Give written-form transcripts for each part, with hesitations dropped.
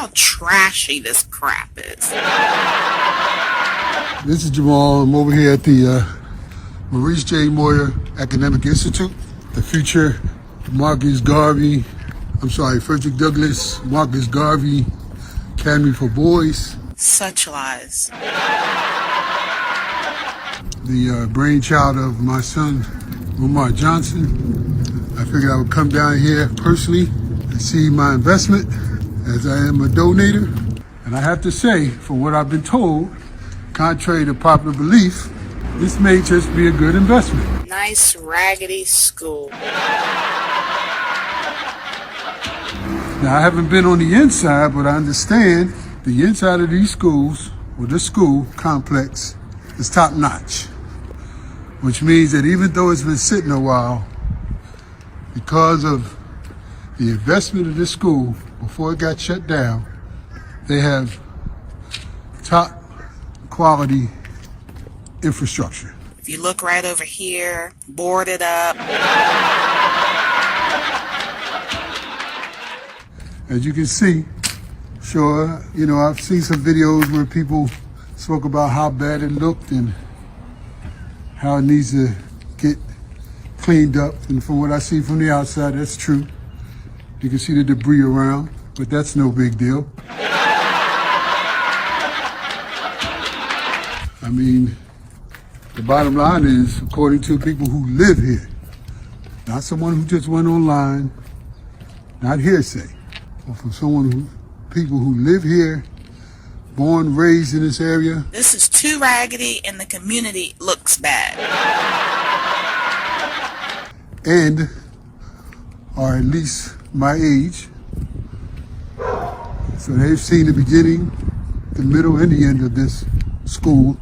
how trashy this crap is. This is Jamal. I'm over here at the Maurice J. Moyer Academic Institute. The future Frederick Douglass Marcus Garvey Academy for Boys. Such lies. The brainchild of my son, Umar Johnson. I figured I would come down here personally and see my investment, as I am a donator. And I have to say, from what I've been told, contrary to popular belief, this may just be a good investment. Nice raggedy school. Now, I haven't been on the inside, but I understand the inside of these schools, or this school complex, is top notch. Which means that even though it's been sitting a while, because of the investment of this school before it got shut down, they have top quality infrastructure. If you look right over here, boarded up. As you can see, sure, I've seen some videos where people spoke about how bad it looked and how it needs to get cleaned up. And from what I see from the outside, that's true. You can see the debris around, but that's no big deal. I mean, the bottom line is, according to people who live here, not someone who just went online, not hearsay, but from people who live here, born, raised in this area. This is too raggedy and the community looks bad. And are at least my age. So they've seen the beginning, the middle, and the end of this school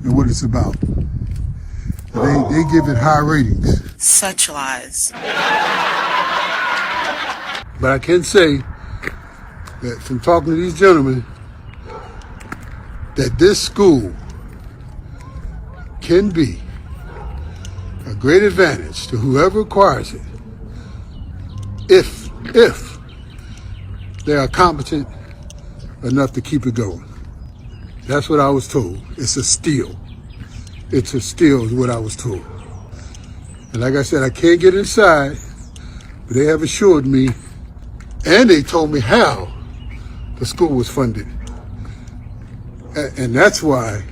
and what it's about. They give it high ratings. Such lies. But I can say that from talking to these gentlemen, that this school can be a great advantage to whoever acquires it if they are competent enough to keep it going. That's what I was told. It's a steal. It's a steal is what I was told. And like I said, I can't get inside, but they have assured me, and they told me how the school was funded. And that's why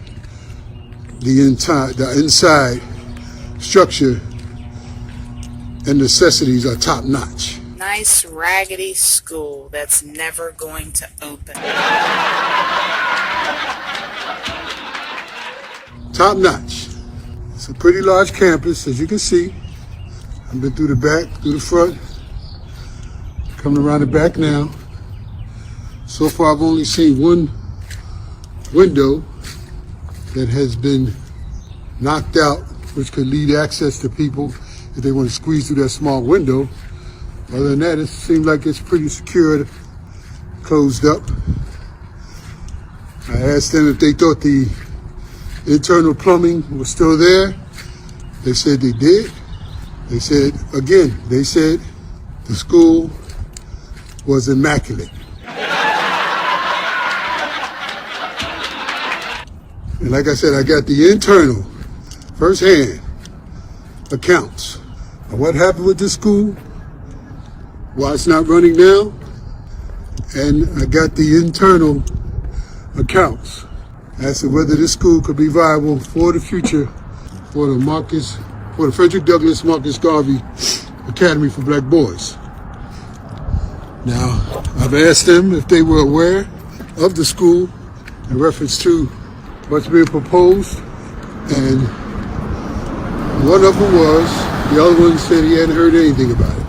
the inside structure and necessities are top notch. Nice raggedy school that's never going to open. Top notch. It's a pretty large campus, as you can see. I've been through the back, through the front, coming around the back now. So far, I've only seen one window that has been knocked out, which could lead access to people if they want to squeeze through that small window. Other than that, it seems like it's pretty secure, closed up. I asked them if they thought the internal plumbing was still there. They said they did. They said the school was immaculate. And like I said, I got the internal, firsthand accounts of what happened with this school, why it's not running now, and I got the internal accounts as to whether this school could be viable for the future for the Frederick Douglass Marcus Garvey Academy for Black Boys. Now, I've asked them if they were aware of the school in reference to what's being proposed, and one of them was, the other one said he hadn't heard anything about it.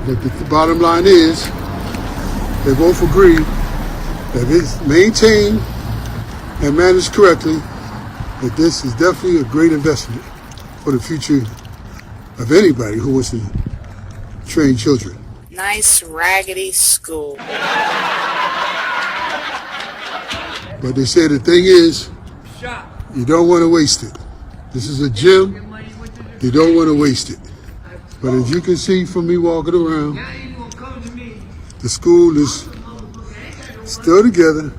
But the bottom line is, they both agree that if it's maintained and managed correctly, that this is definitely a great investment for the future of anybody who wants to train children. Nice raggedy school. But they say the thing is, you don't want to waste it. This is a gym. You don't want to waste it. But as you can see from me walking around, the school is still together.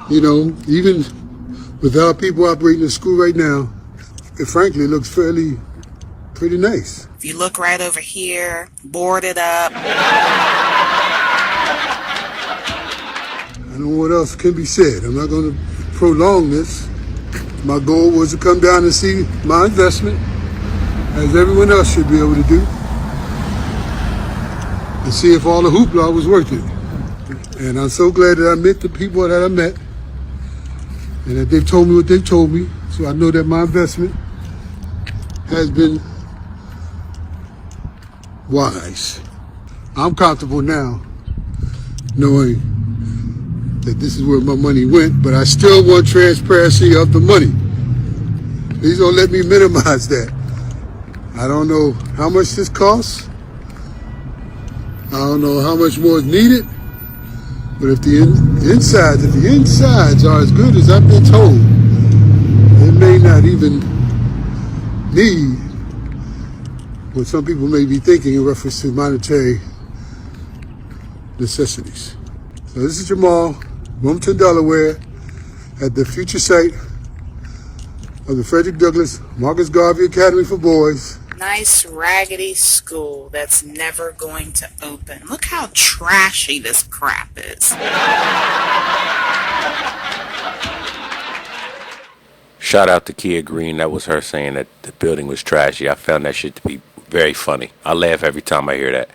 You know, even without people operating the school right now, it frankly looks pretty nice. If you look right over here, boarded up. I don't know what else can be said. I'm not going to prolong this. My goal was to come down and see my investment, as everyone else should be able to do, and see if all the hoopla was worth it. And I'm so glad that I met the people that I met, and that they've told me what they've told me, so I know that my investment has been wise. I'm comfortable now knowing that this is where my money went, but I still want transparency of the money. Please don't let me minimize that. I don't know how much this costs. I don't know how much more is needed. But if the insides are as good as I've been told, it may not even need what some people may be thinking in reference to monetary necessities. So this is Jamal, Wilmington, Delaware, at the future site of the Frederick Douglass Marcus Garvey Academy for Boys. Nice raggedy school that's never going to open. Look how trashy this crap is. Shout out to Kia Greene. That was her saying that the building was trashy. I found that shit to be very funny. I laugh every time I hear that.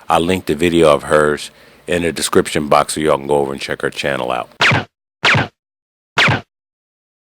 I'll link the video of hers in the description box so y'all can go over and check her channel out.